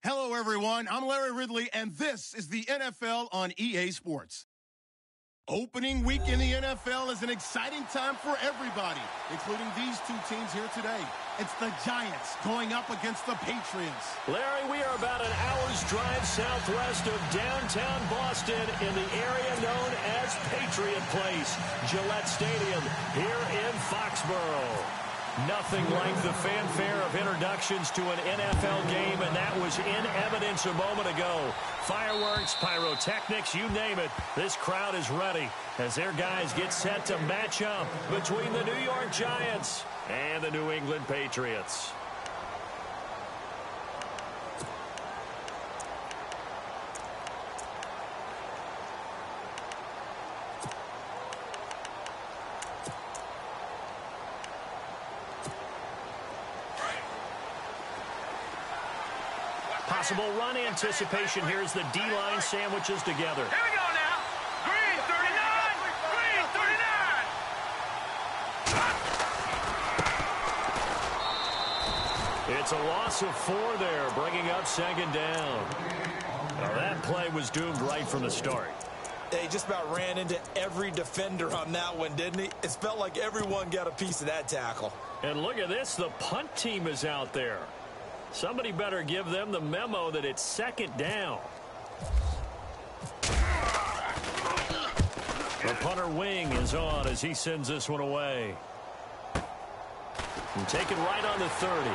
Hello, everyone. I'm Larry Ridley, and this is the NFL on EA Sports. Opening week in the NFL is an exciting time for everybody, including these two teams here today. It's the Giants going up against the Patriots. Larry, we are about an hour's drive southwest of downtown Boston in the area known as Patriot Place, Gillette Stadium, here in Foxborough. Nothing like the fanfare of introductions to an NFL game, and that was in evidence a moment ago. Fireworks, pyrotechnics, you name it. This crowd is ready as their guys get set to match up between the New York Giants and the New England Patriots. Possible run anticipation. Here's the D-line sandwiches together. Here we go now. Green 39. Green 39. It's a loss of 4 there, bringing up second down. Now that play was doomed right from the start. He just about ran into every defender on that one, didn't he? It felt like everyone got a piece of that tackle. And look at this. The punt team is out there. Somebody better give them the memo that it's second down. The punter wing is on as he sends this one away. And take it right on the 30.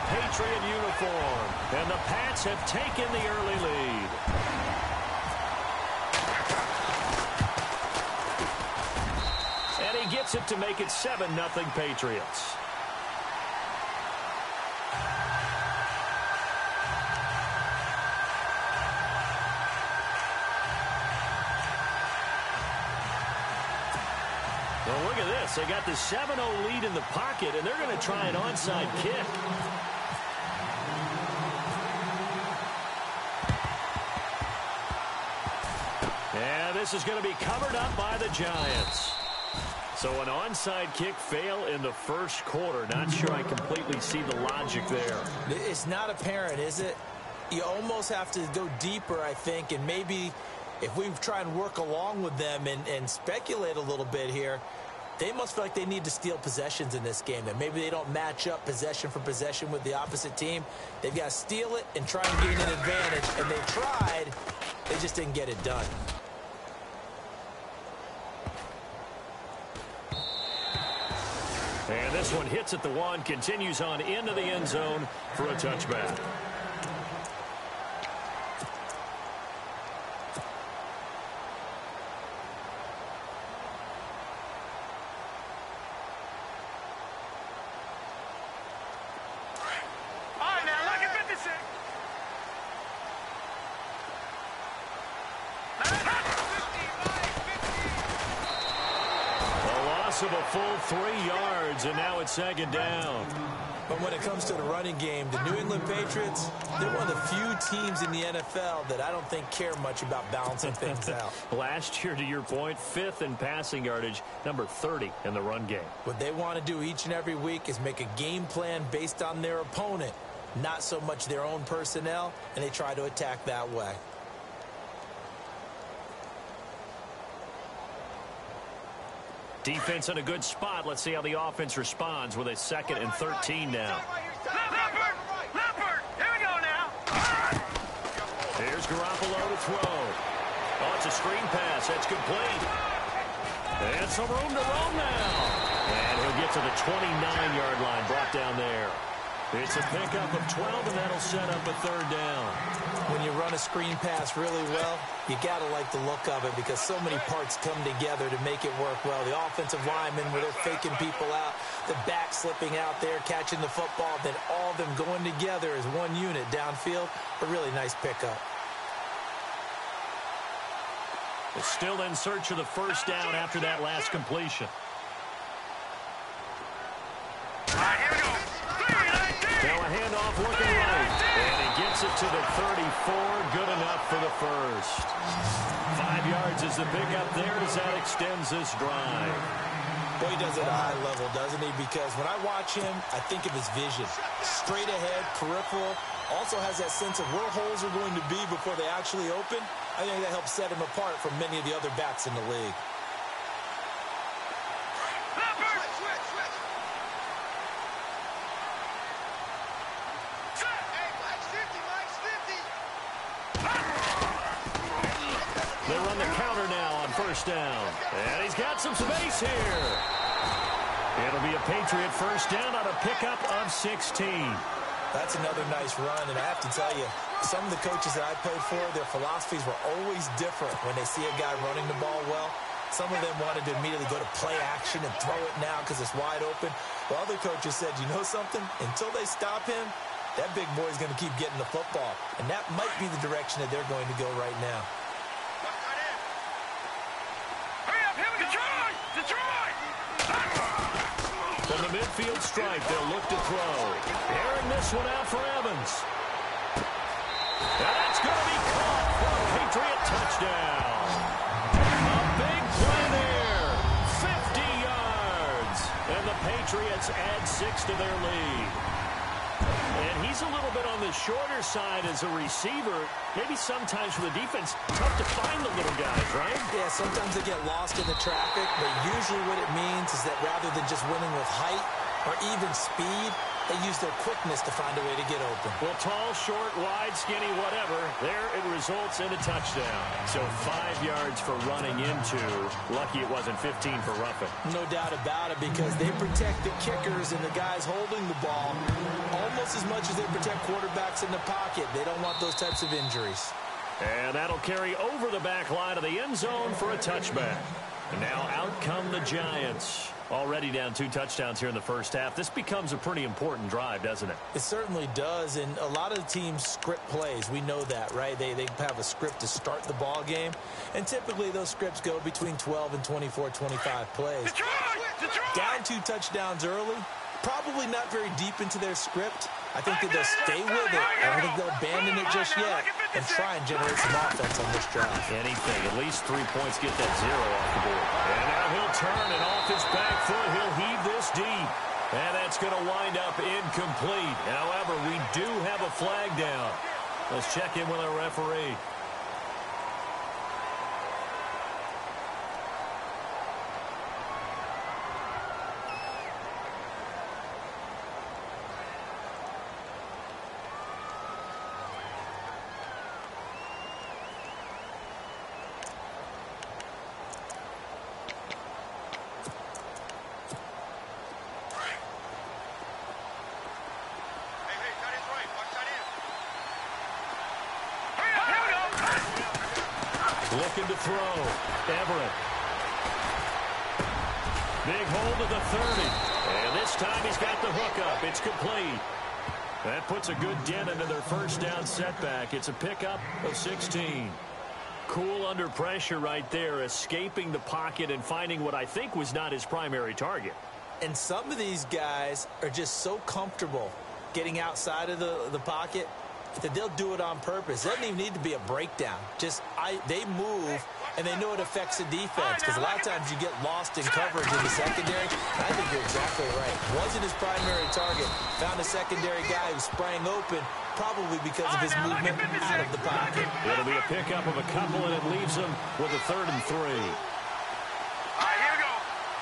Patriot uniform, and the Pats have taken the early lead. And he gets it to make it 7-0 Patriots. Well, look at this. They got the 7-0 lead in the pocket, and they're going to try an onside kick. And this is going to be covered up by the Giants. So an onside kick fail in the first quarter. Not sure I completely see the logic there. It's not apparent, is it? You almost have to go deeper, I think, and maybe if we try and work along with them and speculate a little bit here, they must feel like they need to steal possessions in this game. That maybe they don't match up possession for possession with the opposite team. They've got to steal it and try and gain an advantage. And they tried. They just didn't get it done. And this one hits at the 1, continues on into the end zone for a touchback. Of a full 3 yards, and now it's second down. But when it comes to the running game, the New England Patriots, they're one of the few teams in the NFL that I don't think care much about balancing things out. Last year, to your point, 5th in passing yardage, number 30 in the run game. What they want to do each and every week is make a game plan based on their opponent, not so much their own personnel, and they try to attack that way. Defense in a good spot. Let's see how the offense responds with a 2nd and 13 now. Leopard! Here we go now. Here's Garoppolo to throw. Oh, it's a screen pass. That's complete. And some room to roam now. And he'll get to the 29-yard line, brought down there. It's a pickup of 12, and that'll set up a 3rd down. When you run a screen pass really well, you got to like the look of it because so many parts come together to make it work well. The offensive linemen, where they're faking people out, the back slipping out there, catching the football, then all of them going together as one unit downfield. A really nice pickup. Still in search of the 1st down after that last completion. Now a handoff looking right. And he gets it to to the 34. Good enough for the first. 5 yards is the pickup there as that extends this drive. Boy, he does it at a high level, doesn't he? Because when I watch him, I think of his vision. Straight ahead, peripheral. Also has that sense of where holes are going to be before they actually open. I think that helps set him apart from many of the other backs in the league. They run the counter now on first down. And he's got some space here. It'll be a Patriot first down on a pickup of 16. That's another nice run, and I have to tell you, some of the coaches that I played for, their philosophies were always different when they see a guy running the ball well. Some of them wanted to immediately go to play action and throw it now because it's wide open. While other coaches said, you know something? Until they stop him, that big boy is going to keep getting the football. And that might be the direction that they're going to go right now. From the midfield stripe, they'll look to throw. Airing this one out for Evans. And that's going to be caught for a Patriot touchdown. A big play there. 50 yards. And the Patriots add 6 to their lead. And he's a little bit on the shorter side as a receiver. Maybe sometimes for the defense, tough to find the little guys, right? Yeah, sometimes they get lost in the traffic, but usually what it means is that rather than just winning with height or even speed, they use their quickness to find a way to get open. Well, tall, short, wide, skinny, whatever, there it results in a touchdown. So 5 yards for running into. Lucky it wasn't 15 for roughing. No doubt about it, because they protect the kickers and the guys holding the ball almost as much as they protect quarterbacks in the pocket. They don't want those types of injuries. And that'll carry over the back line of the end zone for a touchback. And now out come the Giants. Already down 2 touchdowns here in the first half. This becomes a pretty important drive, doesn't it? It certainly does, and a lot of the teams script plays. We know that, right? They have a script to start the ball game, and typically those scripts go between 12 and 24, 25 plays. Down 2 touchdowns early, probably not very deep into their script. I think that they'll stay with it. I don't think they'll abandon it just yet and try and generate some offense on this drive. Anything. At least 3 points, get that 0 off the board. And now he'll turn, and off his back foot, he'll heave this deep. And that's going to wind up incomplete. However, we do have a flag down. Let's check in with our referee. Looking to throw. Everett. Big hold of the 30. And this time he's got the hook up. It's complete. That puts a good dent into their first down setback. It's a pickup of 16. Cool under pressure right there, escaping the pocket and finding what I think was not his primary target. And some of these guys are just so comfortable getting outside of the pocket that they'll do it on purpose. It doesn't even need to be a breakdown. They move, and they know it affects the defense, because a lot of times you get lost in coverage in the secondary. And I think you're exactly right. Wasn't his primary target. Found a secondary guy who sprang open, probably because of his movement out of the pocket. It'll be a pickup of a couple, and it leaves them with a 3rd and 3. All right, here we go.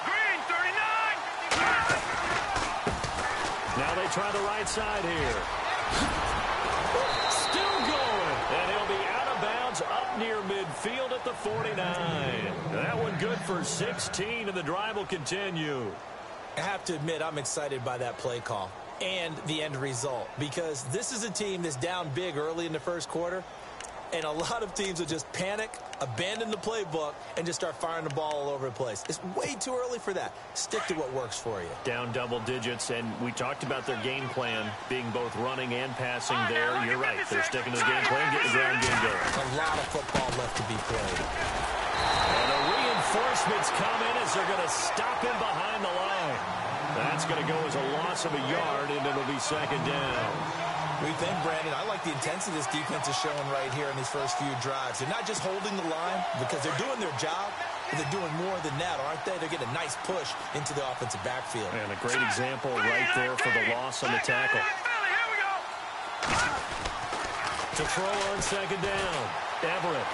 Green, 39. Now they try the right side here. Still going. And he'll be out of bounds up near midfield at the 49. That one good for 16, and the drive will continue. I have to admit, I'm excited by that play call and the end result, because this is a team that's down big early in the first quarter, and a lot of teams will just panic, abandon the playbook, and just start firing the ball all over the place. It's way too early for that. Stick to what works for you. Down double digits, and we talked about their game plan being both running and passing there. You're right. They're sticking to the game plan, getting the ground game going. A lot of football left to be played. And the reinforcements come in as they're going to stop him behind the line. That's going to go as a loss of a yard, and it'll be 2nd down. What do you think, Brandon? I like the intensity this defense is showing right here in these first few drives. They're not just holding the line because they're doing their job, but they're doing more than that, aren't they? They're getting a nice push into the offensive backfield. And a great example right there for the loss on the tackle. To throw on second down, Everett.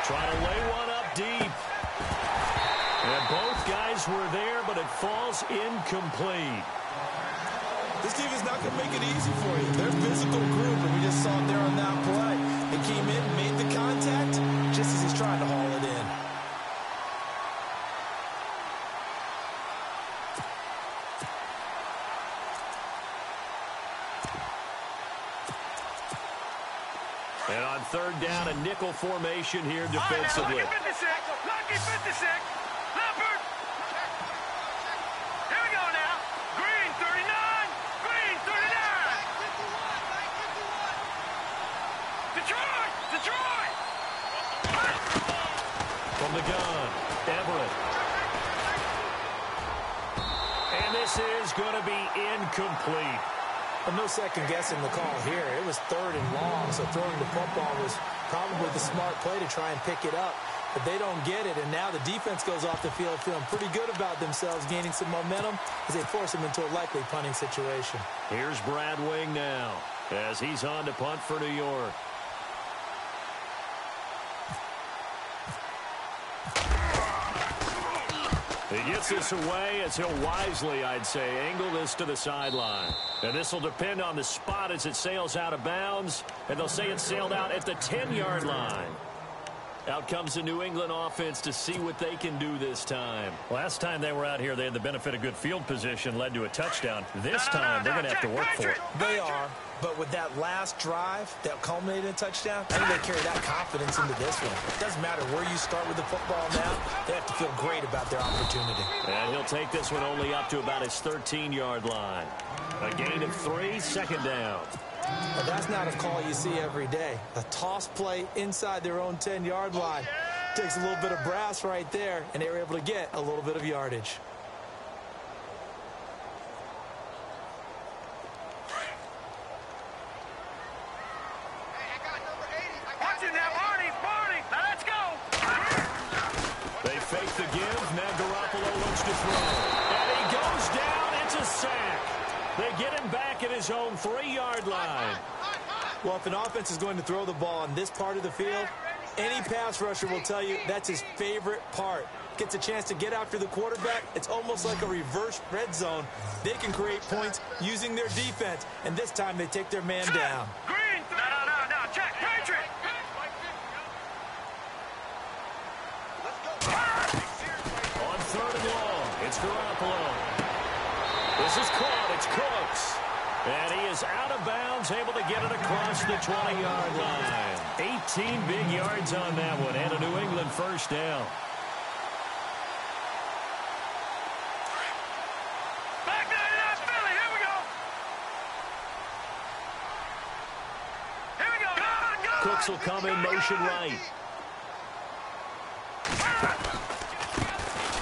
Trying to lay one up deep. And both guys were there, but it falls incomplete. This team is not going to make it easy for you. They're a physical group, and we just saw it there on that play. They came in, made the contact, just as he's trying to haul it in. And on third down, a nickel formation here defensively. Lucky 56. Lucky 56. Leopard. Here we go now. Green 39. Green 39. Detroit. Detroit. From the gun, Everett. And this is going to be incomplete. Well, no second guessing the call here. It was third and long, so throwing the football was probably the smart play to try and pick it up. But they don't get it, and now the defense goes off the field feeling pretty good about themselves, gaining some momentum as they force them into a likely punting situation. Here's Brad Wing now as he's on to punt for New York. He gets this away as he'll wisely, I'd say, angle this to the sideline. And this will depend on the spot as it sails out of bounds. And they'll say it sailed out at the 10-yard line. Out comes the New England offense to see what they can do this time. Last time they were out here, they had the benefit of good field position, led to a touchdown. This time, they're going to have to work for it. They are, but with that last drive that culminated in a touchdown, I think they carry that confidence into this one. It doesn't matter where you start with the football now. They have to feel great about their opportunity. And he'll take this one only up to about his 13-yard line. A gain of 3, second down. But that's not a call you see every day. A toss play inside their own 10-yard line. Takes a little bit of brass right there, and they were able to get a little bit of yardage. Watching that, Barney. Barney. Now let's go. They fake the give. Now Garoppolo looks to throw. And he goes down. It's a sack. They get him back at his own 3-yard line. Well, if an offense is going to throw the ball on this part of the field, any pass rusher will tell you that's his favorite part. Gets a chance to get after the quarterback. It's almost like a reverse red zone. They can create points using their defense, and this time they take their man down. Green. No. Check. Patriot. On third and long, it's Garoppolo. This is caught. It's Cooks. And he is out of bounds, able to get it across the 20-yard line. 18 big yards on that one, and a New England first down. Back there to that Philly. Here we go. Here we go. Go. Cooks will come in motion right.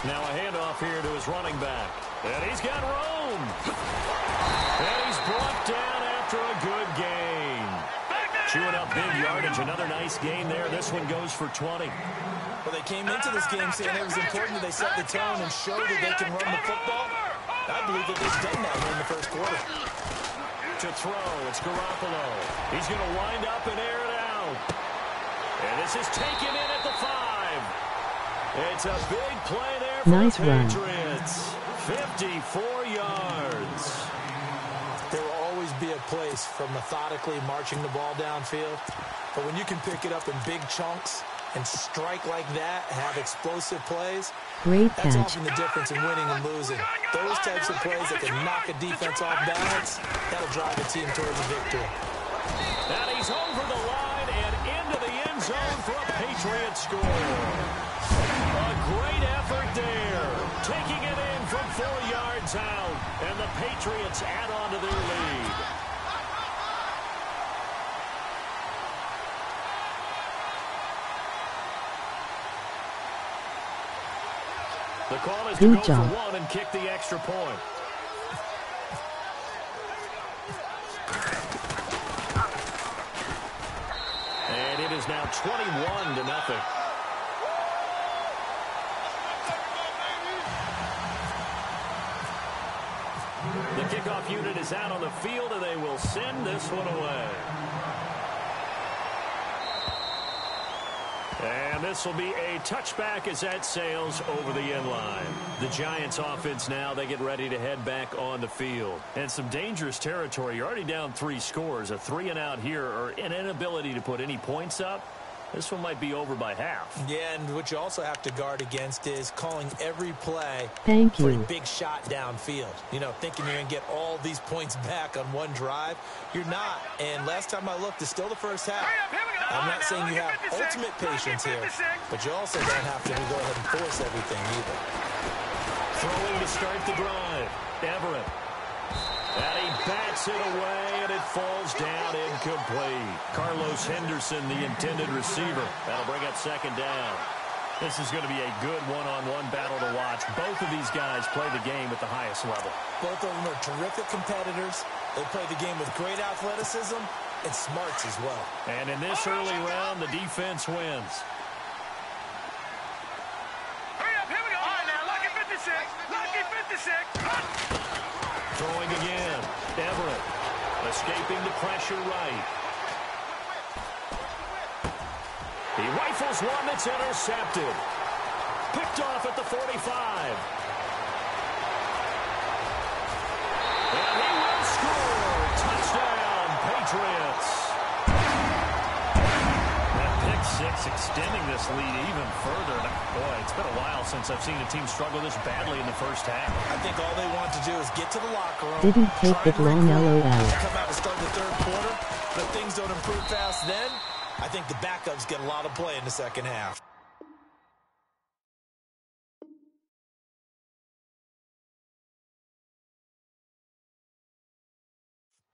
Now a handoff here to his running back. And he's got room. And he's brought down after a good gain. Chewing up big yardage. Another nice gain there. This one goes for 20. Well, they came into this game saying it was important that they set the tone and show that they can run the football. I believe that they've done that here in the first quarter. To throw, it's Garoppolo. He's going to wind up and air it out. And this is taken in at the 5. It's a big play there for the Patriots. 54 yards. There will always be a place for methodically marching the ball downfield. But when you can pick it up in big chunks and strike like that, have explosive plays, that's often the difference in winning and losing. Those types of plays that can knock a defense off balance, that'll drive a team towards a victory. And he's over the line and into the end zone for a Patriot score. A great effort there. Taking it in from 4 yards out. And the Patriots add on to their lead. The call is to go for 1 and kick the extra point. is now 21-0. The kickoff unit is out on the field, and they will send this one away. And this will be a touchback as that sails over the end line. The Giants offense now, they get ready to head back on the field. And some dangerous territory. You're already down 3 scores. A 3-and-out here, or an inability to put any points up. This one might be over by half. Yeah, and what you also have to guard against is calling every play for a big shot downfield. You know, thinking you're going to get all these points back on one drive. You're not. And last time I looked, it's still the first half. I'm not saying you have ultimate patience here, but you also don't have to go ahead and force everything either. Throwing to start the drive. Everett. And he bats it away, and it falls down incomplete. Carlos Henderson, the intended receiver. That'll bring up second down. This is going to be a good one-on-one battle to watch. Both of these guys play the game at the highest level. Both of them are terrific competitors. They play the game with great athleticism and smarts as well. And in this early round, the defense wins. Hurry up, here we go. All right, now, lucky 56. Lucky 56. Throwing again. Everett escaping the pressure right. He rifles one that's intercepted. Picked off at the 45. And he will score. Touchdown, Patriots. That pick six extending this lead even further. Boy, it's been a while since I've seen a team struggle this badly in the first half. I think all they want to do is get to the locker room. Didn't take it long, LOL. Come out to start the third quarter. But if things don't improve fast then, I think the backups get a lot of play in the second half.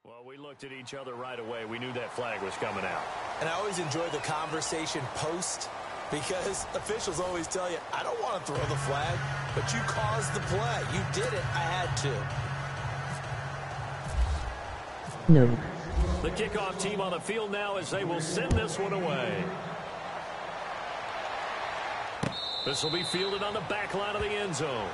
Well, we looked at each other right away. We knew that flag was coming out. And I always enjoy the conversation post, because officials always tell you, I don't want to throw the flag, but you caused the play. You did it. I had to. No. The kickoff team on the field now as they will send this one away. This will be fielded on the back line of the end zone.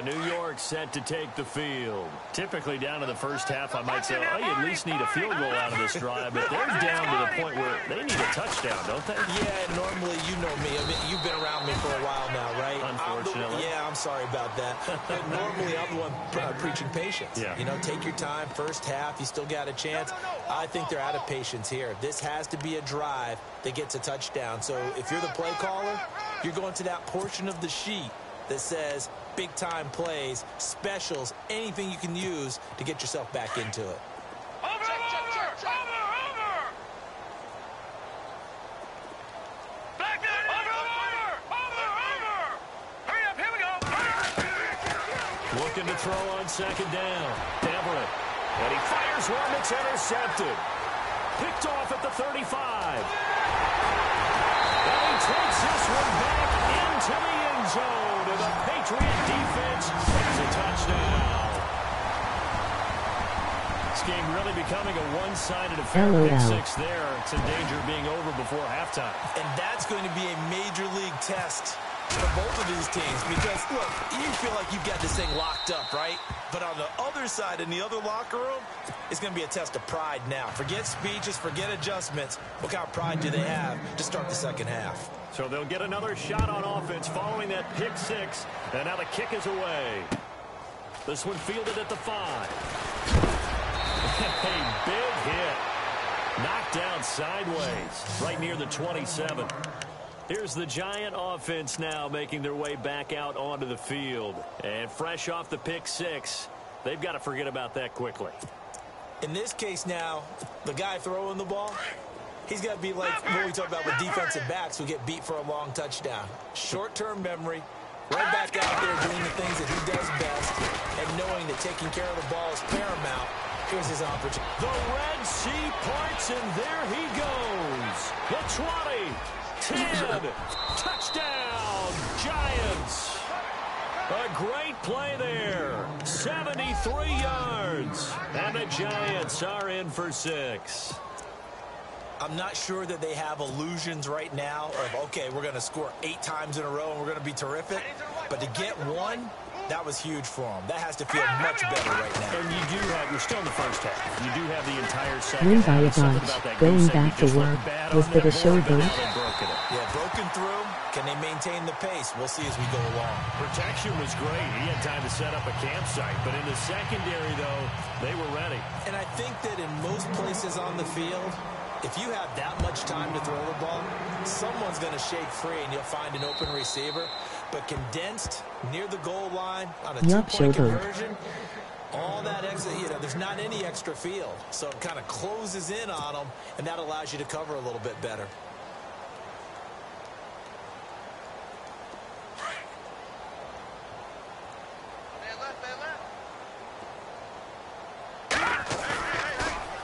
New York set to take the field. Typically down to the first half, I might say, oh, you at least need a field goal out of this drive, but they're down to the point where they need a touchdown, don't they? Yeah, normally, you know me. I mean, you've been around me for a while now, right? Unfortunately. I'm sorry about that. But normally, I'm the one preaching patience. Yeah. You know, take your time. First half, you still got a chance. I think they're out of patience here. This has to be a drive that gets a touchdown. So if you're the play caller, you're going to that portion of the sheet that says big-time plays, specials, anything you can use to get yourself back into it. Over! Back there! Over! Hurry up, here we go! Looking to throw on second down. Everett. And he fires one that's intercepted. Picked off at the 35. And he takes this one back into the end zone. And the Patriot defense has a touchdown. This game really becoming a one-sided affair. Pick six there. It's in danger of being over before halftime. And that's going to be a major league test for both of these teams, because, look, you feel like you've got this thing locked up, right? But on the other side, in the other locker room, it's going to be a test of pride now. Forget speeches, forget adjustments. What kind of pride do they have to start the second half? So they'll get another shot on offense following that pick six, and now the kick is away. This one fielded at the 5. A big hit. Knocked down sideways, right near the 27. Here's the Giant offense now making their way back out onto the field. And fresh off the pick six, they've got to forget about that quickly. In this case now, the guy throwing the ball, he's got to be like what we talk about with defensive backs who get beat for a long touchdown. Short-term memory, right back out there doing the things that he does best, and knowing that taking care of the ball is paramount Here's his opportunity. The Red Sea parts, and there he goes. The 20, 10, touchdown, Giants. A great play there. 73 yards. And the Giants are in for 6. I'm not sure that they have illusions right now of, okay, we're going to score 8 times in a row and we're going to be terrific. But to get one, that was huge for them. That has to feel much better right now. And you're still in the first half. You do have the entire second Win half. by a bunch. Going back to work. Was it a show boat? Yeah, broken through. Can they maintain the pace? We'll see as we go along. Protection was great. He had time to set up a campsite. But in the secondary, though, they were ready. And I think that in most places on the field, if you have that much time to throw the ball, someone's going to shake free and you'll find an open receiver. But condensed near the goal line on a 2-point conversion, all that extra, there's not any extra field. So it kind of closes in on them, and that allows you to cover a little bit better.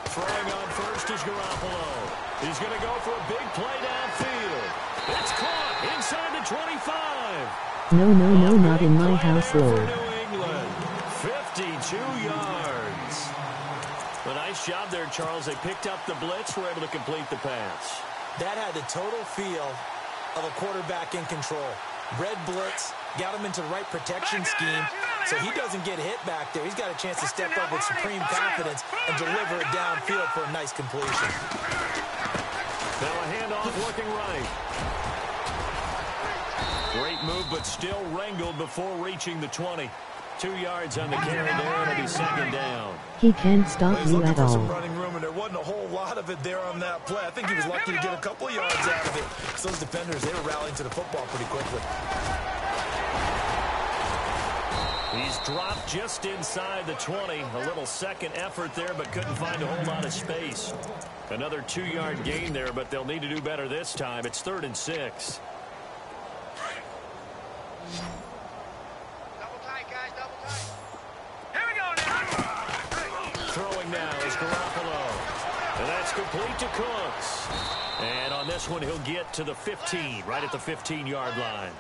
Throwing on first is Garoppolo. He's going to go for a big play downfield. It's caught inside the 25. No, not in my household. New England, 52 yards. A nice job there, Charles. They picked up the blitz, were able to complete the pass. That had the total feel of a quarterback in control. Red blitz, got him into the right protection scheme, so he doesn't get hit back there. He's got a chance to step up with supreme confidence and deliver it downfield for a nice completion. Now a handoff looking right. Great move, but still wrangled before reaching the 20. 2 yards on the carry there, and it'll be second down. He can't stop you at all. Running room, and there wasn't a whole lot of it there on that play. I think he was lucky to get a couple of yards out of it. So those defenders, they were rallying to the football pretty quickly. He's dropped just inside the 20. A little second effort there, but couldn't find a whole lot of space. Another 2-yard gain there, but they'll need to do better this time. It's 3rd and 6. Double tight, guys, double tight. Here we go now. Throwing now is Garoppolo. And that's complete to Cooks. And on this one, he'll get to the 15, right at the 15-yard line.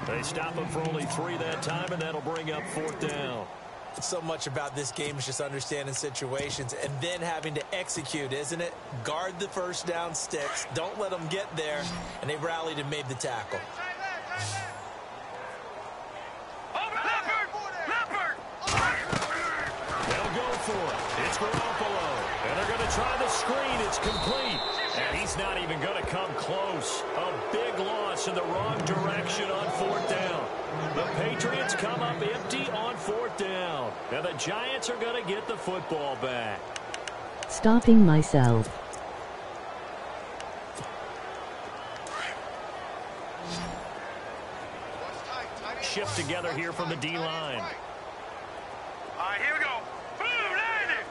They stop him for only 3 that time, and that'll bring up 4th down. So much about this game is just understanding situations and then having to execute, isn't it? Guard the first down sticks. Don't let them get there. And they rallied and made the tackle. They'll go for it. It's Garoppolo. And they're going to try the screen. It's complete. And he's not even going to come close. A big loss in the wrong direction on 4th down. The Patriots come up empty on 4th down. And the Giants are going to get the football back. Stopping myself. Shift together here from the D-line. All right, here we go. Boom, landed.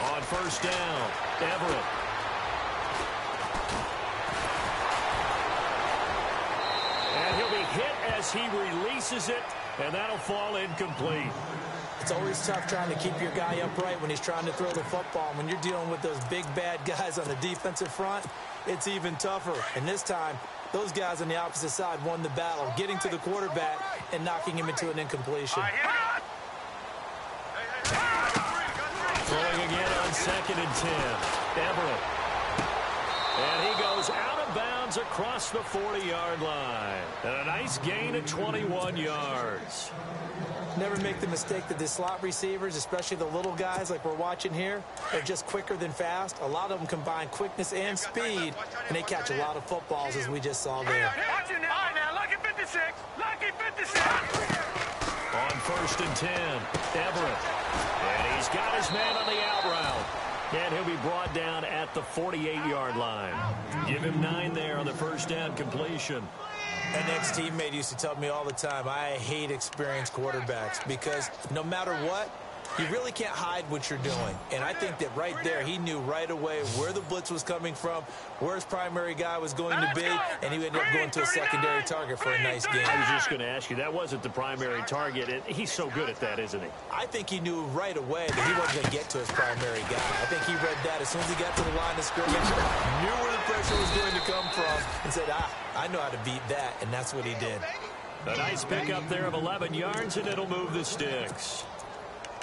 On 1st down, Everett. And he'll be hit as he releases it, and that'll fall incomplete. It's always tough trying to keep your guy upright when he's trying to throw the football. And when you're dealing with those big, bad guys on the defensive front, it's even tougher. And this time, those guys on the opposite side won the battle, getting to the quarterback and knocking him into an incompletion. Throwing again on 2nd and 10. Everett. And he goes out of bounds across the 40-yard line. And a nice gain of 21 yards. Never make the mistake that the slot receivers, especially the little guys like we're watching here, are just quicker than fast. A lot of them combine quickness and speed, and they catch a lot of footballs, as we just saw there. Watch it now. All right, now, lucky 56. Lucky 56. On 1st and 10, Everett. And he's got his man on the out route. And he'll be brought down at the 48-yard line. Give him 9 there on the 1st down completion. An ex-teammate used to tell me all the time, I hate experienced quarterbacks because no matter what, You really can't hide what you're doing. And I think that right there, he knew right away where the blitz was coming from, where his primary guy was going to be, and he ended up going to a secondary target for a nice game. I was just going to ask you, that wasn't the primary target, and he's so good at that, isn't he? I think he knew right away that he wasn't going to get to his primary guy. I think he read that as soon as he got to the line of scrimmage, knew where the pressure was going to come from, and said, I know how to beat that, and that's what he did. A nice pickup there of 11 yards, and it'll move the sticks.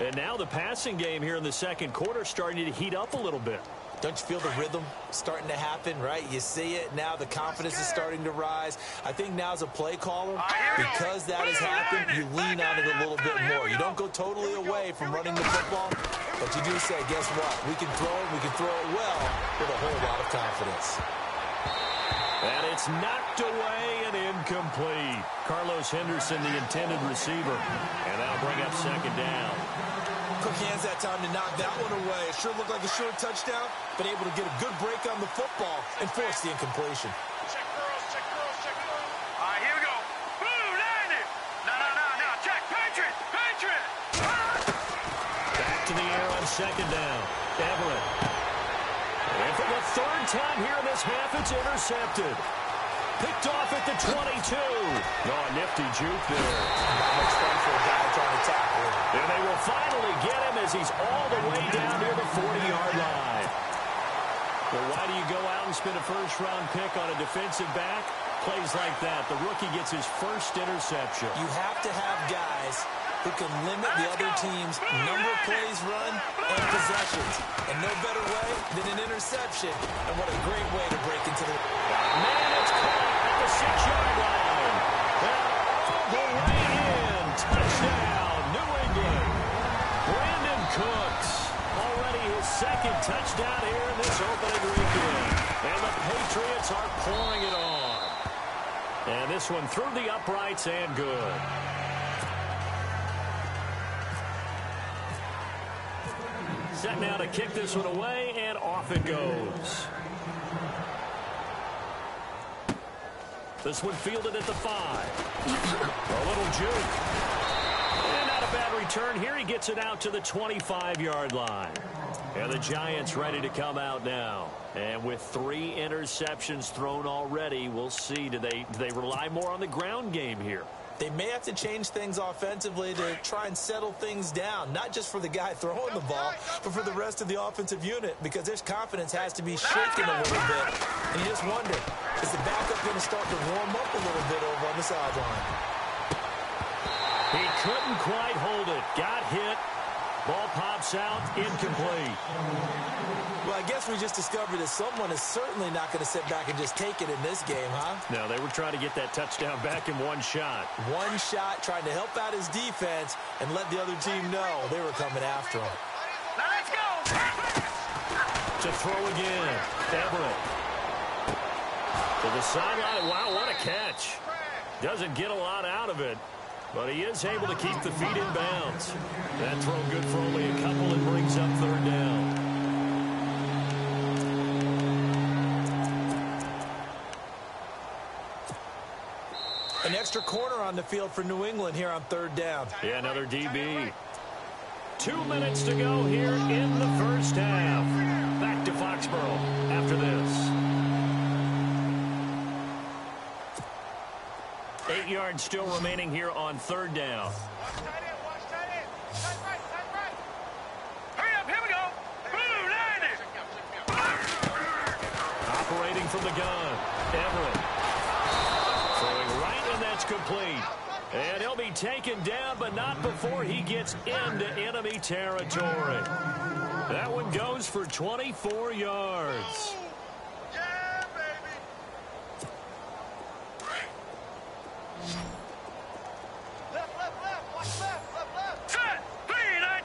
And now the passing game here in the second quarter starting to heat up a little bit. Don't you feel the rhythm starting to happen, right? You see it now. The confidence is starting to rise. I think now as a play caller, because that has happened, you lean on it a little bit more. You don't go totally away from running the football, but you do say, guess what? We can throw it. We can throw it well with a whole lot of confidence. And it's knocked away and incomplete. Carlos Henderson, the intended receiver. And that'll bring up second down. Cook hands that time to knock that one away. It sure looked like a short touchdown, but able to get a good break on the football and force the incompletion. Check girls, check girls, check girls. All right, here we go. Boom, landed. No. Check, Patriot. Back to the air on second down. Everett. And for the third time here in this half, it's intercepted. Picked off at the 22. Oh, a nifty juke there. Not much fun for a guy trying to tackle him. And they will finally get him as he's all the way down near the 40-yard line. Well, why do you go out and spend a first-round pick on a defensive back? Plays like that. The rookie gets his first interception. You have to have guys who can limit the other team's number of plays run and possessions. And no better way than an interception. And what a great way to break into the... Man, it's caught at the 6-yard line. And all the way in. Touchdown, New England. Brandon Cooks. Already his second touchdown here in this opening weekend. And the Patriots are pouring it on. And this one through the uprights and good. Set now to kick this one away, and off it goes. This one fielded at the 5. A little juke. And not a bad return here. He gets it out to the 25-yard line. And the Giants ready to come out now. And with 3 interceptions thrown already, we'll see. Do they rely more on the ground game here? They may have to change things offensively to try and settle things down, not just for the guy throwing the ball, but for the rest of the offensive unit, because their confidence has to be shaken a little bit. And you just wonder, is the backup going to start to warm up a little bit over on the sideline? He couldn't quite hold it. Got hit. Ball pops out. Incomplete. Well, I guess we just discovered that someone is certainly not going to sit back and just take it in this game, huh? No, they were trying to get that touchdown back in one shot. One shot, trying to help out his defense and let the other team know they were coming after him. Now let's go. To throw again. Everett. To the sideline. Wow, what a catch. Doesn't get a lot out of it, but he is able to keep the feet in bounds. That throw good for only a couple and brings up third down. An extra corner on the field for New England here on third down. Yeah, another DB. 2 minutes to go here in the first half. Back to Foxborough after this. 8 yards still remaining here on third down. Watch tight end, watch tight end. Tight right. Hurry up, here we go. Boom, landed. Operating from the gun. Everett. Throwing right, and that's complete. And he'll be taken down, but not before he gets into enemy territory. That one goes for 24 yards. Yeah, baby. Left. Watch left. Set. 319.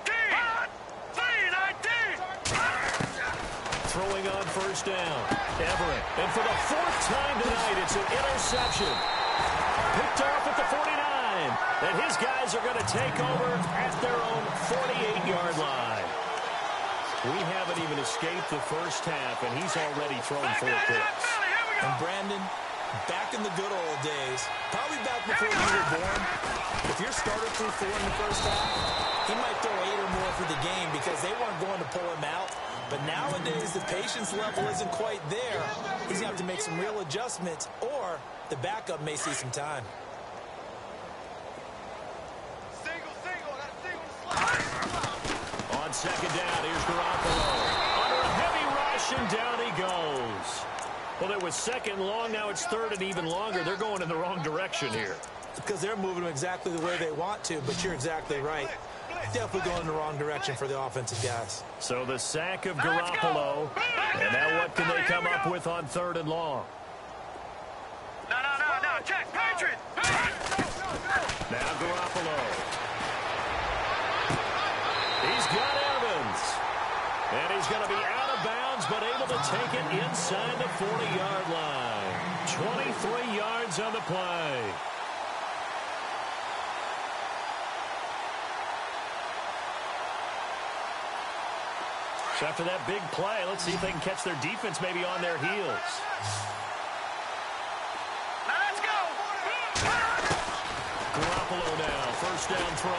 Throwing on first down. Everett. And for the 4th time tonight, it's an interception. Picked off at the 49. And his guys are going to take over at their own 48-yard line. We haven't even escaped the first half, and he's already thrown 4 picks. And Brandon, Back in the good old days, probably back before you were born, if your starter threw 4 in the first half, he might throw 8 or more for the game because they weren't going to pull him out. But nowadays, the patience level isn't quite there. He's going to have to make some real adjustments, or the backup may see some time. On second down, here's Garoppolo. Under a heavy rush, and down he goes. Well, it was second and long. Now it's third and even longer. They're going in the wrong direction here. Because they're moving them exactly the way they want to, but you're exactly right. Definitely going in the wrong direction for the offensive guys. So the sack of Garoppolo. And now what can they come up with on third and long? No, check, Patriots! Now Garoppolo. He's got Evans. And he's going to be out of bounds, but able to take it inside the 40-yard line. 23 yards on the play. So after that big play, let's see if they can catch their defense maybe on their heels. Now let's go! Garoppolo now, first down throw.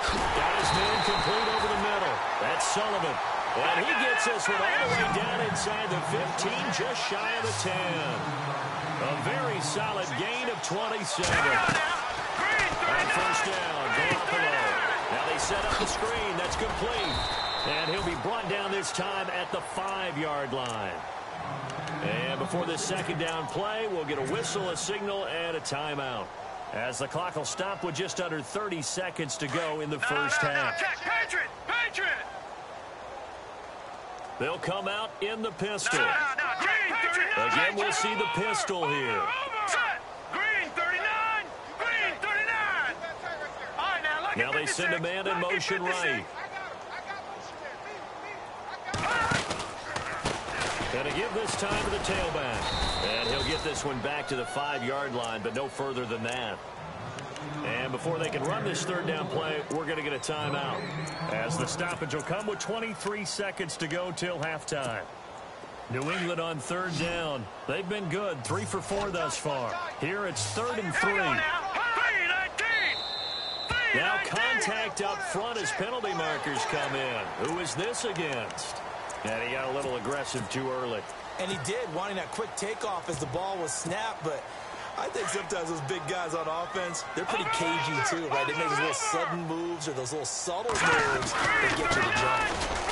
Got his man complete over the middle. That's Sullivan. And he gets this one all the way down inside the 15, just shy of the 10. A very solid gain of 27. On first down, Garoppolo. Now they set up the screen. That's complete. And he'll be brought down this time at the 5-yard line. And before this second down play, we'll get a whistle, a signal, and a timeout, as the clock will stop with just under 30 seconds to go in the first half. Check, Patriot! They'll come out in the pistol. Green, Again, we'll see the pistol here. Green, 39! Green, 39! All right, now look Now they send a man in motion right. Gonna give this time to the tailback. And he'll get this one back to the 5-yard line, but no further than that. And before they can run this third down play, we're going to get a timeout, as the stoppage will come with 23 seconds to go till halftime. New England on third down. They've been good, 3 for 4 thus far. Here it's 3rd and 3. Now contact up front as penalty markers come in. Who is this against? And he got a little aggressive too early. And he did, wanting that quick takeoff as the ball was snapped, but I think sometimes those big guys on offense, they're pretty cagey too, right? They make those little sudden moves or those little subtle moves that get you to jump.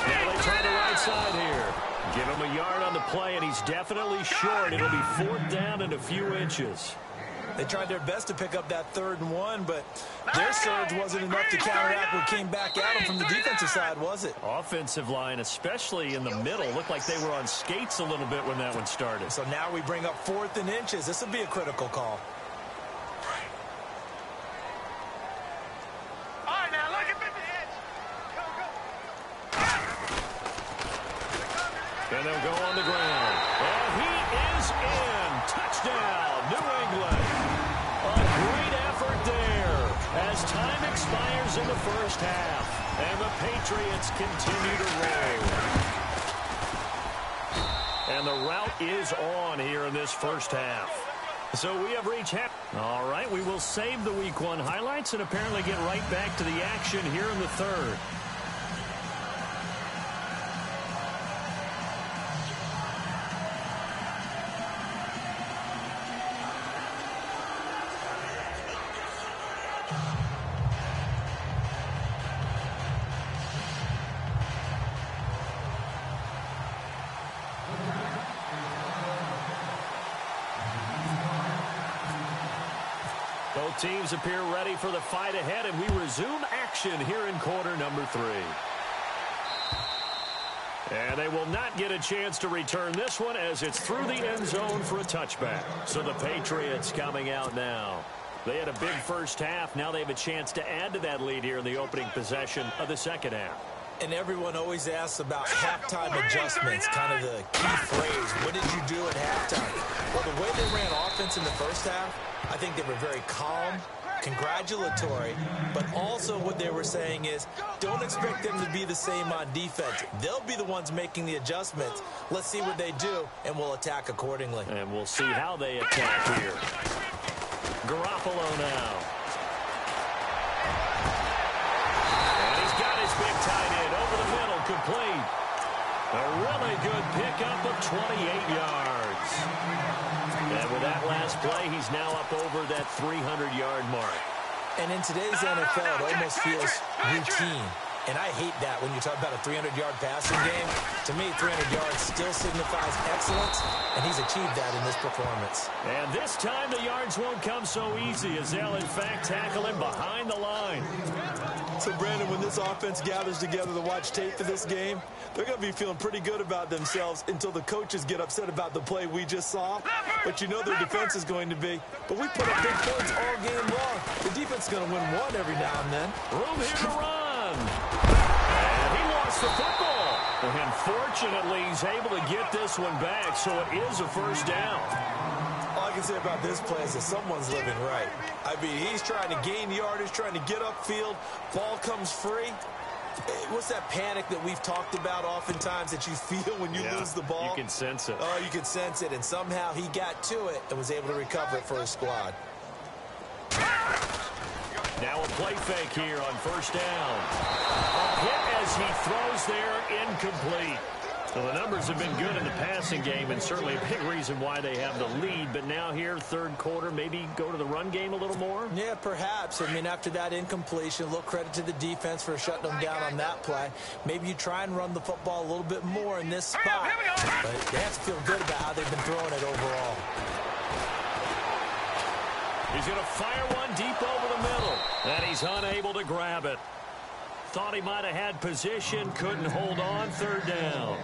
Now they try the right side here. Give him a yard on the play, and he's definitely short. It'll be 4th down and a few inches. They tried their best to pick up that 3rd and 1, but their surge wasn't enough to counteract what came back at them from the defensive side, was it? Offensive line, especially in the middle, looked like they were on skates a little bit when that one started. So now we bring up 4th and inches. This will be a critical call. All right, now look at the edge. Go. And they'll go on the ground. And he is in. Touchdown, New England. A great effort there as time expires in the first half. And the Patriots continue to roll. And the route is on here in this first half. So we have reached half. All right, we will save the Week 1 highlights and apparently get right back to the action here in the third. Both teams appear ready for the fight ahead, and we resume action here in quarter number 3. And they will not get a chance to return this one as it's through the end zone for a touchback. So the Patriots coming out now. They had a big first half. Now they have a chance to add to that lead here in the opening possession of the second half. And everyone always asks about halftime adjustments, kind of the key phrase. What did you do at halftime? Well, the way they ran offense in the first half, I think they were very calm, congratulatory, but also what they were saying is don't expect them to be the same on defense. They'll be the ones making the adjustments. Let's see what they do, and we'll attack accordingly. And we'll see how they attack here. Garoppolo now. And he's got his big tight end over the middle, complete. A really good pickup of 28 yards. And with that last play, he's now up over that 300-yard mark. And in today's NFL, it almost feels routine. And I hate that when you talk about a 300-yard passing game. To me, 300 yards still signifies excellence, and he's achieved that in this performance. And this time the yards won't come so easy as they'll, in fact, tackle him behind the line. So, Brandon, when this offense gathers together to watch tape for this game, they're going to be feeling pretty good about themselves until the coaches get upset about the play we just saw. But you know their defense is going to be. But we put up big points all game long. The defense is going to win one every now and then. Room here to run. And he lost the football. And fortunately, he's able to get this one back, so it is a first down. All I can say about this play is that someone's living right. I mean, he's trying to gain yardage, trying to get upfield. Ball comes free. What's that panic that we've talked about oftentimes that you feel when you lose the ball? You can sense it. Oh, you can sense it. And somehow he got to it and was able to recover it for his squad. Now a play fake here on first down. A hit as he throws there, incomplete. So the numbers have been good in the passing game and certainly a big reason why they have the lead. But now here, third quarter, maybe go to the run game a little more? Yeah, perhaps. I mean, after that incompletion, a little credit to the defense for shutting them down on that play. Maybe you try and run the football a little bit more in this spot. But they have to feel good about how they've been throwing it overall. He's going to fire one deep over the middle. And he's unable to grab it. Thought he might have had position, couldn't hold on, third down.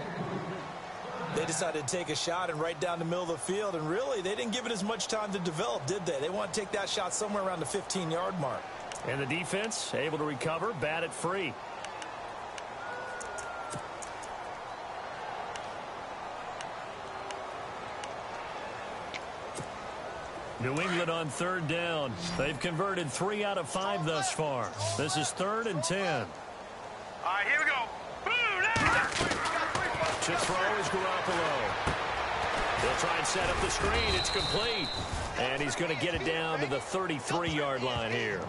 They decided to take a shot and right down the middle of the field, and really, they didn't give it as much time to develop, did they? They want to take that shot somewhere around the 15-yard mark. And the defense able to recover, bat it free. New England on third down. They've converted 3 out of 5 thus far. This is 3rd and 10. All right, here we go. To throw is Garoppolo. They'll try and set up the screen. It's complete. And he's going to get it down to the 33-yard line here.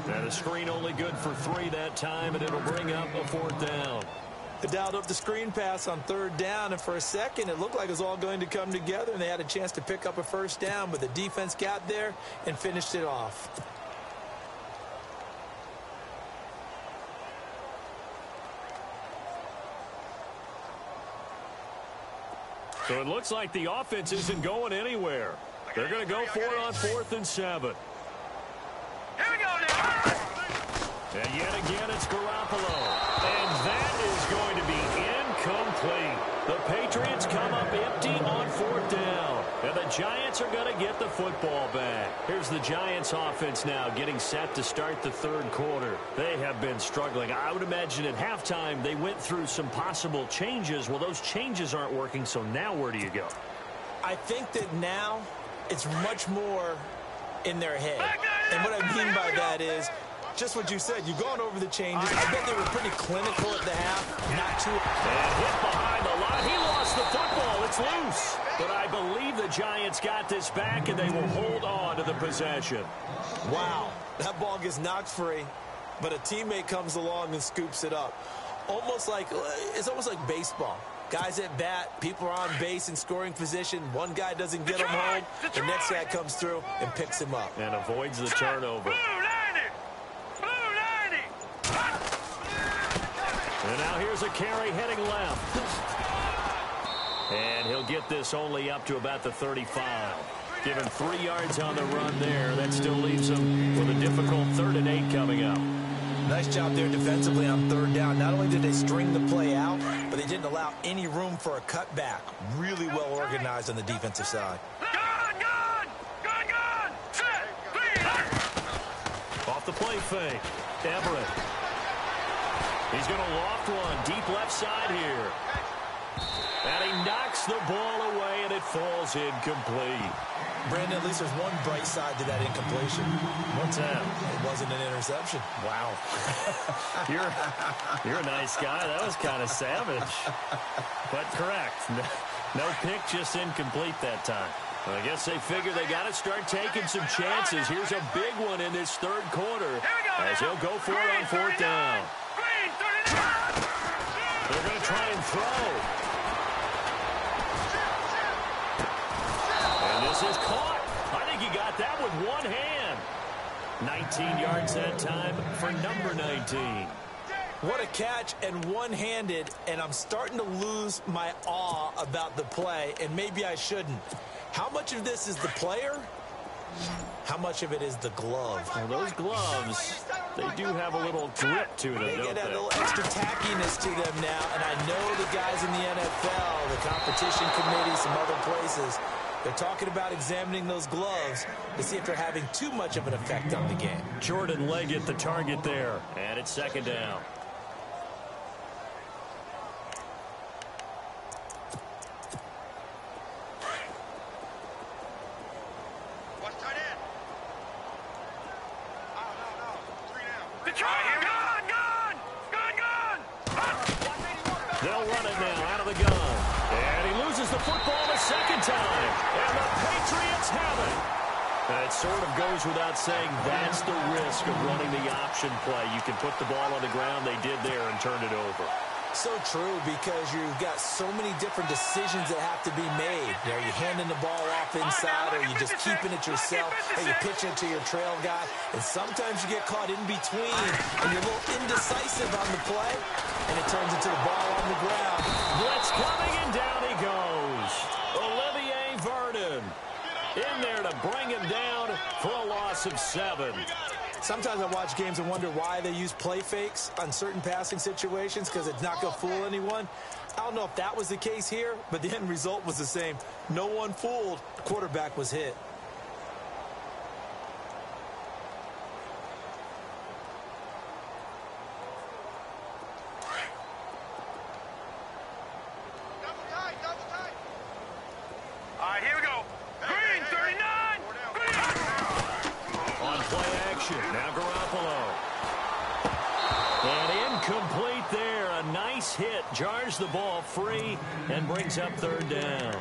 Now the screen only good for 3 that time, and it'll bring up a 4th down. They dialed up the screen pass on third down, and for a second it looked like it was all going to come together, and they had a chance to pick up a first down, but the defense got there and finished it off. So it looks like the offense isn't going anywhere. They're going to go for it on 4th and 7. Here we go now. And yet again, it's Garoppolo. And that is going to be incomplete. The Patriots come up empty on 4th down. And the Giants are going to get the football back. Here's the Giants offense now getting set to start the 3rd quarter. They have been struggling. I would imagine at halftime they went through some possible changes. Well, those changes aren't working, so now where do you go? I think that now it's much more in their head. And what I mean by that is just what you said. You've gone over the changes. I bet they were pretty clinical at the half. Not too. And hit behind the line. He lost the football. It's loose. But I believe the Giants got this back, and they will hold on to the possession. Wow. That ball gets knocked free, but a teammate comes along and scoops it up. It's almost like baseball. Guys at bat, people are on base in scoring position. One guy doesn't get him home. The next guy comes through and picks him up. And avoids the turnover. And now here's a carry heading left. And he'll get this only up to about the 35. Give him 3 yards on the run there. That still leaves him with a difficult 3rd and 8 coming up. Nice job there defensively on third down. Not only did they string the play out, but they didn't allow any room for a cutback. Really well organized on the defensive side. Off the play fake. Everett. He's going to loft one deep left side here. And he knocks the ball away, and it falls incomplete. Brandon, at least there's one bright side to that incompletion. What's that? It wasn't an interception. Wow. You're a nice guy. That was kind of savage. But correct. No pick, just incomplete that time. Well, I guess they figure they got to start taking some chances. Here's a big one in this third quarter as he'll go for it on fourth down. They're going to try and throw. And this is caught. I think he got that with one hand. 19 yards that time for number 19. What a catch, and one-handed, and I'm starting to lose my awe about the play, and maybe I shouldn't. How much of this is the player? How much of it is the glove? Well, those gloves, they do have a little grip to them, They don't get a they? little extra tackiness to them now, and I know the guys in the NFL, the competition committee, some other places, they're talking about examining those gloves to see if they're having too much of an effect on the game. Jordan Leggett, the target there, and it's second down. They'll run it now out of the gun. And he loses the football the second time. And the Patriots have it. And it sort of goes without saying that's the risk of running the option play. You can put the ball on the ground. They did there and turned it over. So true, because you've got so many different decisions that have to be made. Are you handing the ball off inside, or are you just keeping it yourself? Are you pitching it to your trail guy? And sometimes you get caught in between, and you're a little indecisive on the play, and it turns into the ball on the ground. Blitz coming, and down he goes. Olivier Vernon in there to bring him down for a loss of 7. Sometimes I watch games and wonder why they use play fakes on certain passing situations, because it's not going to fool anyone. I don't know if that was the case here, but the end result was the same. No one fooled. The quarterback was hit. All right, here we go. Green, 39. On play action, now Garoppolo. And incomplete there. A nice hit. Jars the ball free and brings up third down.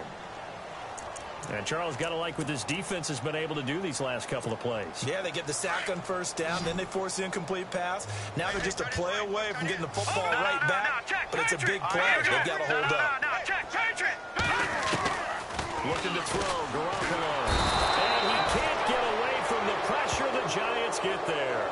And Charles, got to like what this defense has been able to do these last couple of plays. Yeah, they get the sack on first down, then they force the incomplete pass. Now they're just a play away from getting the football right back, but it's a big play. They've got to hold up. Looking to throw, Garoppolo. And he can't get away from the pressure. The Giants get there.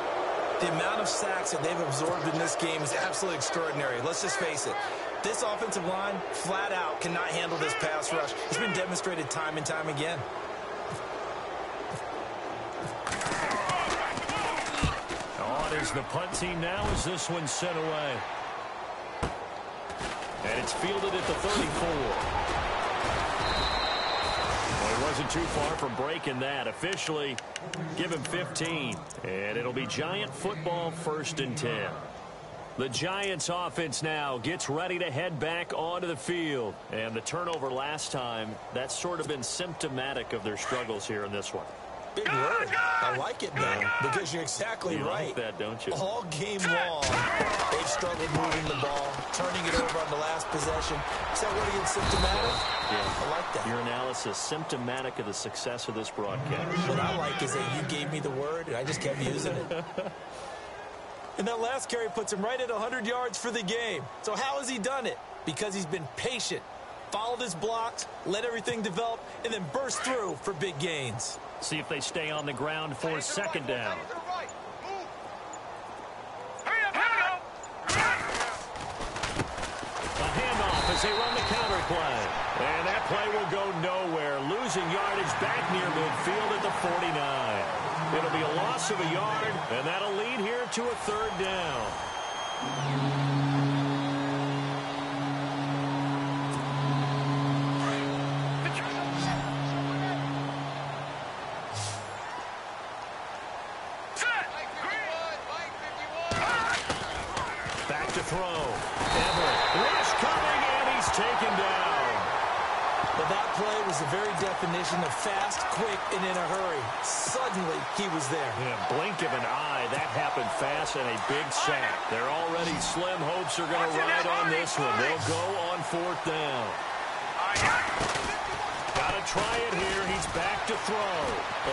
The amount of sacks that they've absorbed in this game is absolutely extraordinary. Let's just face it. This offensive line, flat out, cannot handle this pass rush. It's been demonstrated time and time again. On is the punt team now as this one's sent away. And it's fielded at the 34. Well, he wasn't too far from breaking that. Officially, give him 15. And it'll be Giant football, 1st and 10. The Giants offense now gets ready to head back onto the field. And the turnover last time, that's sort of been symptomatic of their struggles here in this one. Big word. I like it, man, because you're exactly You right. like that, don't you? All game long, they've struggled moving the ball, turning it over on the last possession. Is that word again, symptomatic? Yeah. I like that. Your analysis, symptomatic of the success of this broadcast. What I like is that you gave me the word, and I just kept using it. And that last carry puts him right at 100 yards for the game. So how has he done it? Because he's been patient, followed his blocks, let everything develop, and then burst through for big gains. See if they stay on the ground for 2nd down. A handoff as they run the counter play. And that play will go nowhere. Losing yardage back near midfield at the 49. It'll be a loss of a yard, and that'll lead here to a 3rd down. Back to throw. Everett. Rush coming, and he's taken down. The Well, that play was the very definition of fast, quick, and in a hurry. Suddenly, he was there. Yeah, blink of an eye. That happened fast and a big sack. Their already slim hopes are going to ride on this one. They'll go on 4th down. Got to try it here. He's back to throw.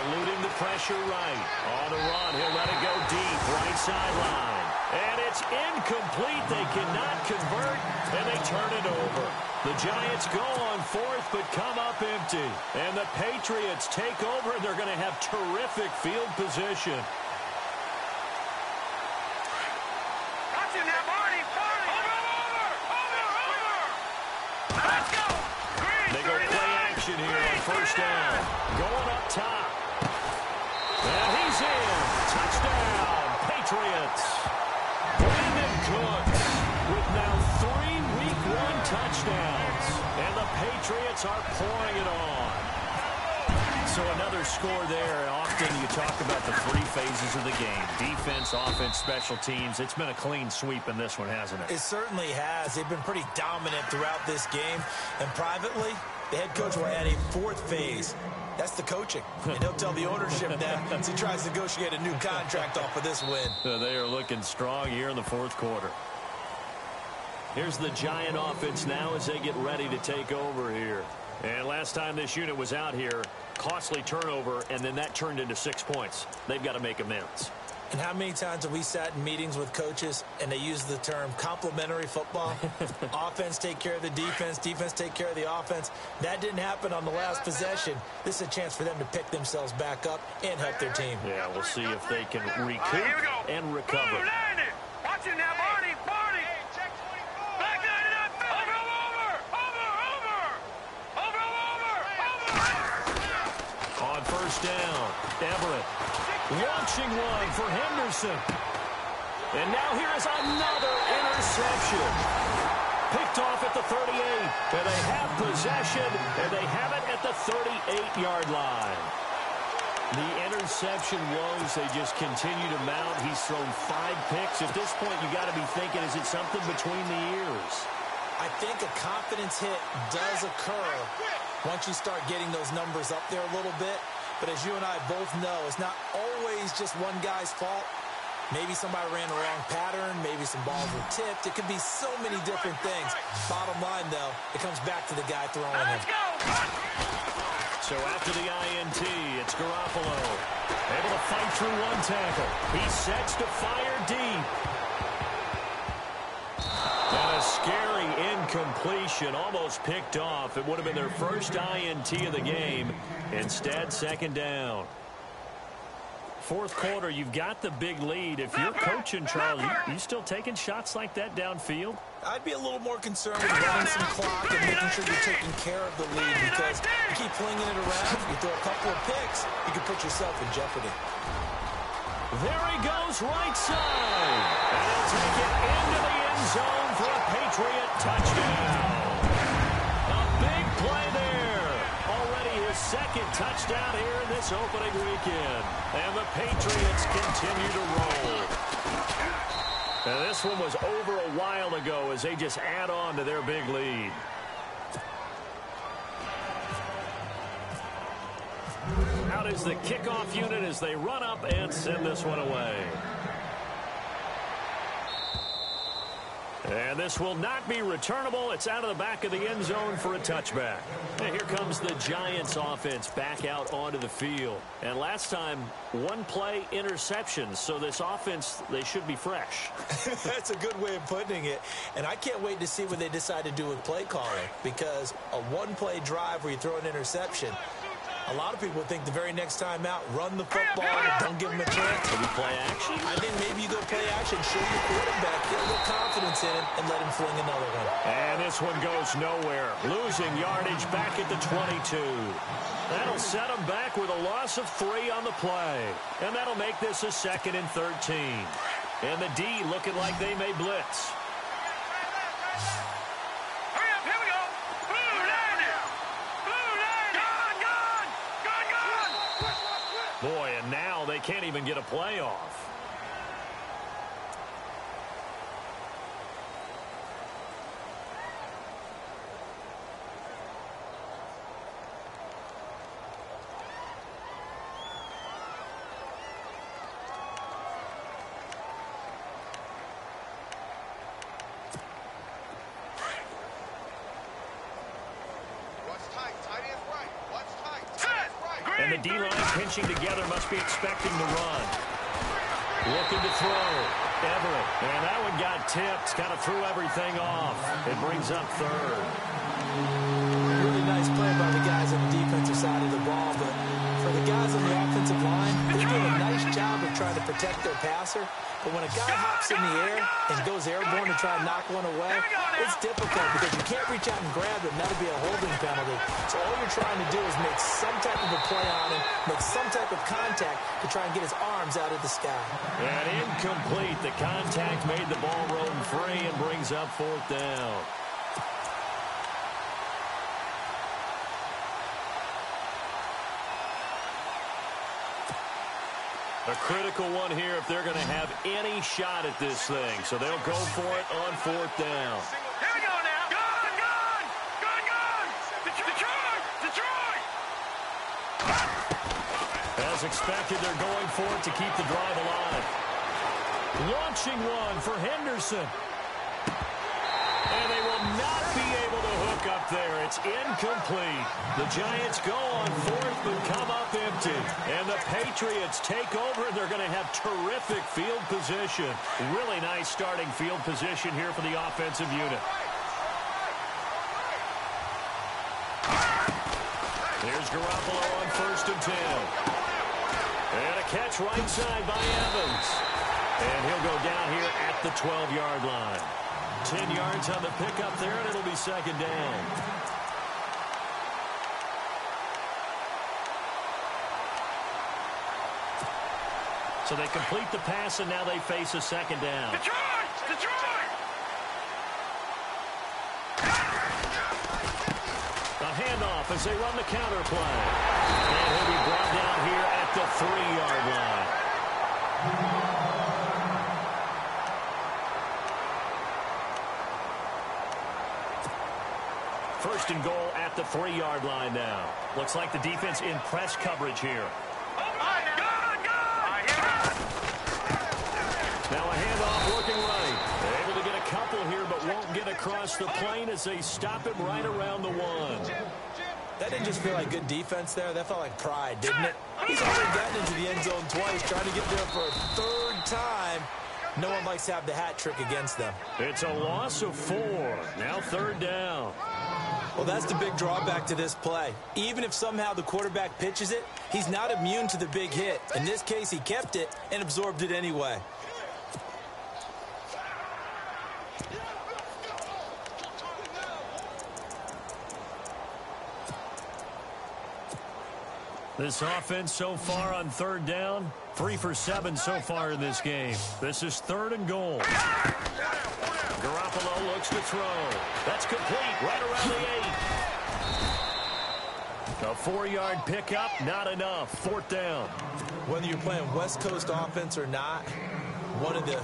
Eluding the pressure right. On the run, he'll let it go deep. Right sideline. And it's incomplete. They cannot convert, and they turn it over. The Giants go on 4th, but come up empty. And the Patriots take over, and they're going to have terrific field position. Watch him now, Barney. Over. Let's go. They go play action here on 1st down. Going up top. And he's in. Touchdown, Patriots. Brandon Cooks with now 3 Week 1 touchdowns. And the Patriots are pouring it on. So another score there. And often you talk about the 3 phases of the game. Defense, offense, special teams. It's been a clean sweep in this one, hasn't it? It certainly has. They've been pretty dominant throughout this game. And privately, the head coach will add a 4th phase. That's the coaching. And he'll tell the ownership that as he tries to negotiate a new contract off of this win. They are looking strong here in the 4th quarter. Here's the Giant offense now as they get ready to take over here. And last time this unit was out here, costly turnover, and then that turned into 6 points. They've got to make amends. And how many times have we sat in meetings with coaches and they use the term complementary football? Offense take care of the defense, defense take care of the offense. That didn't happen on the last possession. This is a chance for them to pick themselves back up and help their team. Yeah, we'll see if they can recoup and recover. Watch him now, Barney. Back line it up. Over. On 1st down, Everett. Launching one for Henderson. And now here is another interception. Picked off at the 38. And they have possession, and they have it at the 38-yard line. The interception woes, they just continue to mount. He's thrown 5 picks. At this point, you got to be thinking, is it something between the ears? I think a confidence hit does occur once you start getting those numbers up there a little bit. But as you and I both know, it's not always just one guy's fault. Maybe somebody ran the wrong pattern. Maybe some balls were tipped. It could be so many different things. Bottom line, though, it comes back to the guy throwing him. So after the INT, it's Garoppolo. Able to fight through 1 tackle. He sets to fire deep. And a scary incompletion, almost picked off. It would have been their first INT of the game. Instead, 2nd down. 4th quarter, you've got the big lead. If you're coaching, Charles, you still taking shots like that downfield? I'd be a little more concerned with running some clock and making sure you're taking care of the lead, because you keep flinging it around, you throw a couple of picks, you can put yourself in jeopardy. There he goes, right side. And he'll take it into the end zone for a Patriot touchdown. A big play there. Already his 2nd touchdown here in this opening weekend. And the Patriots continue to roll. And this one was over a while ago as they just add on to their big lead. Out is the kickoff unit as they run up and send this one away. And this will not be returnable. It's out of the back of the end zone for a touchback. And here comes the Giants offense back out onto the field. And last time, 1 play interceptions. So this offense, they should be fresh. That's a good way of putting it. And I can't wait to see what they decide to do with play calling, because a 1-play drive where you throw an interception, a lot of people think the very next time out, run the football, don't give him a chance. Maybe play action? I think maybe you go play action, show your quarterback, get a little confidence in him, and let him fling another one. And this one goes nowhere. Losing yardage back at the 22. That'll set him back with a loss of 3 on the play. And that'll make this a 2nd and 13. And the D looking like they may blitz. Boy, and now they can't even get a play off. And the D-line pinching together must be expecting the run. Looking to throw. Everett. And that one got tipped. Kind of threw everything off. It brings up third. Really nice play by the guys on the defensive side of the ball, but for the guys on the offensive line, they're doing a nice job of trying to protect their passer. But when a guy hops in the air and goes airborne to try and knock one away, it's difficult because you can't reach out and grab it, and that'll be a holding penalty. So all you're trying to do is make some type of a play on him, make some type of contact to try and get his arms out of the sky. And incomplete. The contact made the ball roam free and brings up fourth down. A critical one here if they're going to have any shot at this thing. So they'll go for it on fourth down. Here we go now. Gun, gun, gun, gun. Detroit, Detroit. As expected, they're going for it to keep the drive alive. Launching one for Henderson. And they will not be able to hook up there. It's incomplete. The Giants go on fourth but come up empty. And the Patriots take over. They're going to have terrific field position. Really nice starting field position here for the offensive unit. Here's Garoppolo on 1st and 10. And a catch right side by Evans. And he'll go down here at the 12-yard line. 10 yards on the pickup there, and it'll be second down. So they complete the pass, and now they face a second down. Detroit, Detroit. A handoff as they run the counter play. And he'll be brought down here at the 3-yard line. First and goal at the 3-yard line now. Looks like the defense in press coverage here. Now a handoff looking right. Able to get a couple here, but won't get across the plane as they stop him right around the 1. That didn't just feel like good defense there. That felt like pride, didn't it? He's already gotten into the end zone twice, trying to get there for a third time. No one likes to have the hat trick against them. It's a loss of 4. Now third down. Well, that's the big drawback to this play. Even if somehow the quarterback pitches it, he's not immune to the big hit. In this case, he kept it and absorbed it anyway. This offense so far on third down, 3 for 7 so far in this game. This is 3rd and goal. Garoppolo looks to throw. That's complete right around the 8. A 4-yard pickup, not enough. 4th down. Whether you're playing West Coast offense or not, one of the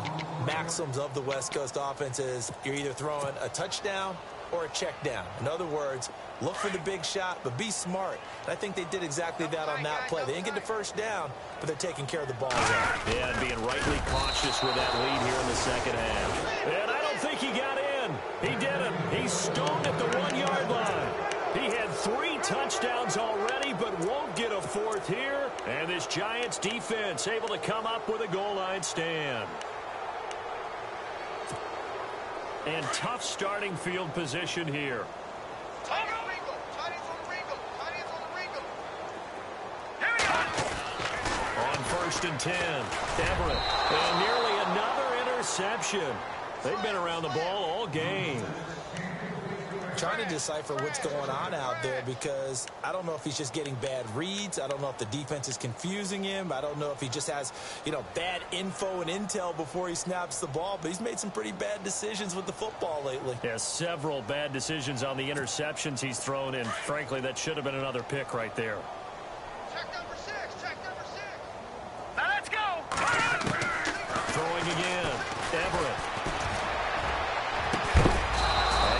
maxims of the West Coast offense is you're either throwing a touchdown or a check down. In other words, look for the big shot, but be smart. And I think they did exactly that on that play. They didn't get the first down, but they're taking care of the ball well. Yeah, and being rightly cautious with that lead here in the second half. And I don't think he got in. He didn't. He stoned at the 1-yard line. He had 3 touchdowns already, but won't get a 4th here. And this Giants defense able to come up with a goal line stand. And tough starting field position here. On 1st and 10, Everett. And nearly another interception. They've been around the ball all game. Trying to decipher what's going on out there because I don't know if he's just getting bad reads. I don't know if the defense is confusing him. I don't know if he just has, bad info and intel before he snaps the ball. But he's made some pretty bad decisions with the football lately. Yeah, several bad decisions on the interceptions he's thrown, and frankly, that should have been another pick right there. Check number 6, check number 6. Now let's go. Throwing again, Everett.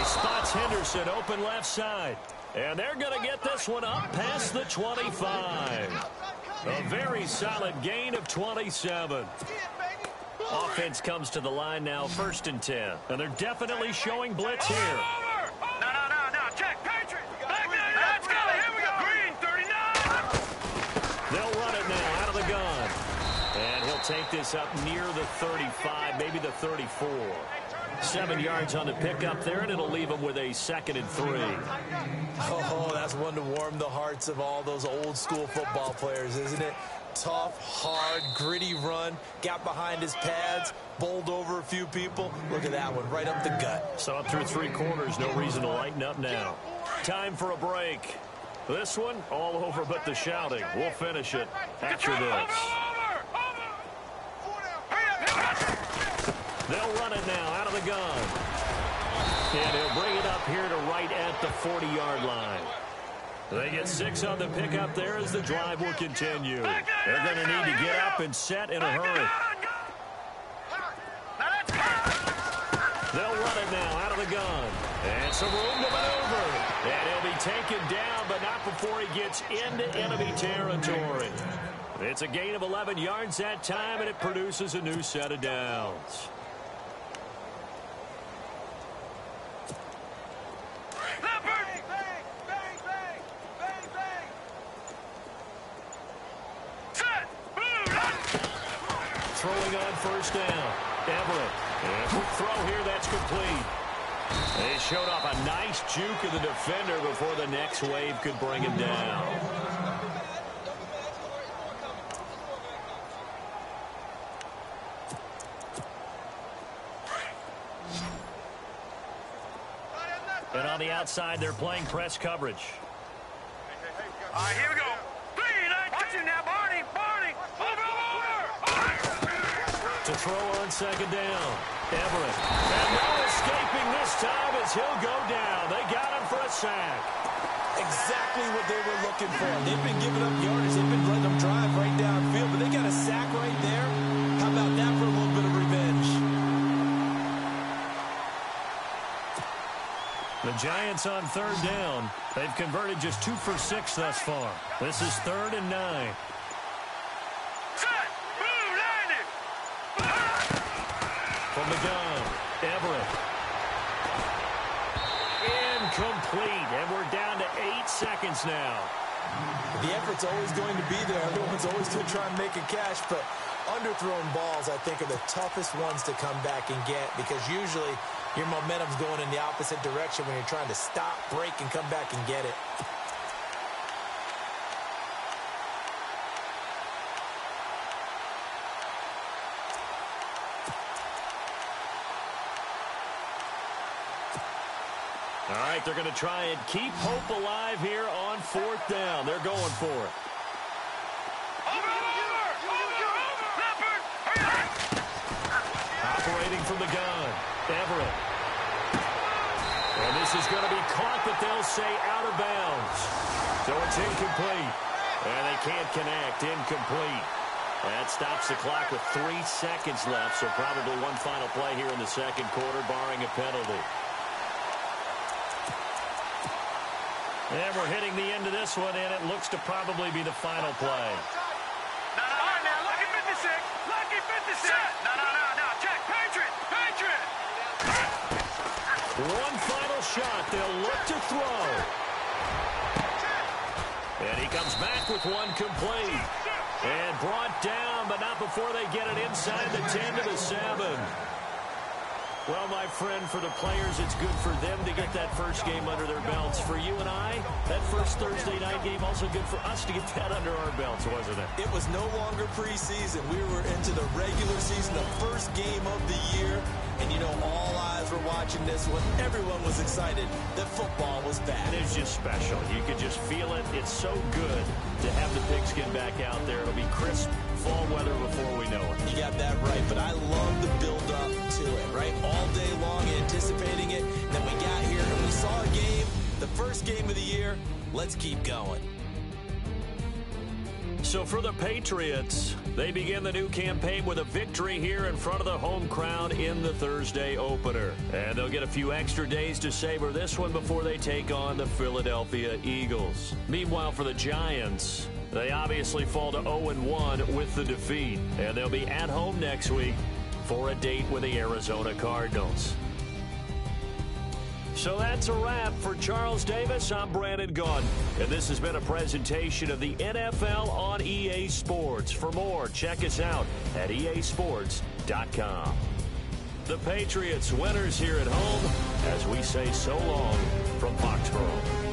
Spots Henderson open left side. And they're going to get this one up past the 25. A very solid gain of 27. Offense comes to the line now, 1st and 10. And they're definitely showing blitz here. No, check, Patriots. Let's go, here we go. Green, 39. take this up near the 35, maybe the 34. 7 yards on the pickup there, and it'll leave them with a 2nd and 3. Oh, that's one to warm the hearts of all those old-school football players, isn't it? Tough, hard, gritty run, got behind his pads, bowled over a few people. Look at that one, right up the gut. So up through 3 quarters, no reason to lighten up now. Time for a break. This one, all over but the shouting. We'll finish it after this. They'll run it now out of the gun. And he'll bring it up here to right at the 40-yard line. They get 6 on the pickup there as the drive will continue. They're going to need to get up and set in a hurry. They'll run it now out of the gun. And some room to maneuver. And he'll be taken down, but not before he gets into enemy territory. It's a gain of 11 yards that time, and it produces a new set of downs. Throwing on first down. Everett. And a quick throw here, that's complete. They showed off a nice juke of the defender before the next wave could bring him down. And on the outside, they're playing press coverage. All right, here we go. Watch him now, Barney. To throw on second down. Everett. And no escaping this time as he'll go down. They got him for a sack. Exactly what they were looking for. They've been giving up yardage. They've been letting them drive right downfield, but they got a sack right there. How about that for a little bit of revenge? The Giants on third down. They've converted just 2 for 6 thus far. This is 3rd and 9. From the gun, Everett. Incomplete, and we're down to 8 seconds now. The effort's always going to be there. Everyone's always going to try and make a catch, but underthrown balls, I think, are the toughest ones to come back and get because usually your momentum's going in the opposite direction when you're trying to stop, break, and come back and get it. All right, they're going to try and keep hope alive here on 4th down. They're going for it. Operating from the gun, Everett. And this is going to be caught, but they'll say out of bounds. So it's incomplete. And they can't connect. Incomplete. That stops the clock with 3 seconds left, so probably one final play here in the second quarter, barring a penalty. And we're hitting the end of this one, and it looks to probably be the final play. Now, lucky 56. Lucky 56. No. Check. Patriot. One final shot. They'll look to throw. And he comes back with one complete. And brought down, but not before they get it inside the 10 to the 7. Well, my friend, for the players, it's good for them to get that first game under their belts. For you and I, that first Thursday night game, also good for us to get that under our belts, wasn't it? It was no longer preseason. We were into the regular season, the first game of the year. And, you know, all eyes were watching this one. Everyone was excited that football was back. It is just special. You could just feel it. It's so good to have the pigskin back out there. It'll be crisp fall weather before we know it. You got that right, but I love the build-up to it, right? All day long anticipating it. And then we got here and we saw a game, the first game of the year. Let's keep going. So for the Patriots, they begin the new campaign with a victory here in front of the home crowd in the Thursday opener. And they'll get a few extra days to savor this one before they take on the Philadelphia Eagles. Meanwhile, for the Giants, they obviously fall to 0-1 with the defeat. And they'll be at home next week for a date with the Arizona Cardinals. So that's a wrap for Charles Davis. I'm Brandon Gaudin, and this has been a presentation of the NFL on EA Sports. For more, check us out at easports.com. The Patriots winners here at home as we say so long from Foxborough.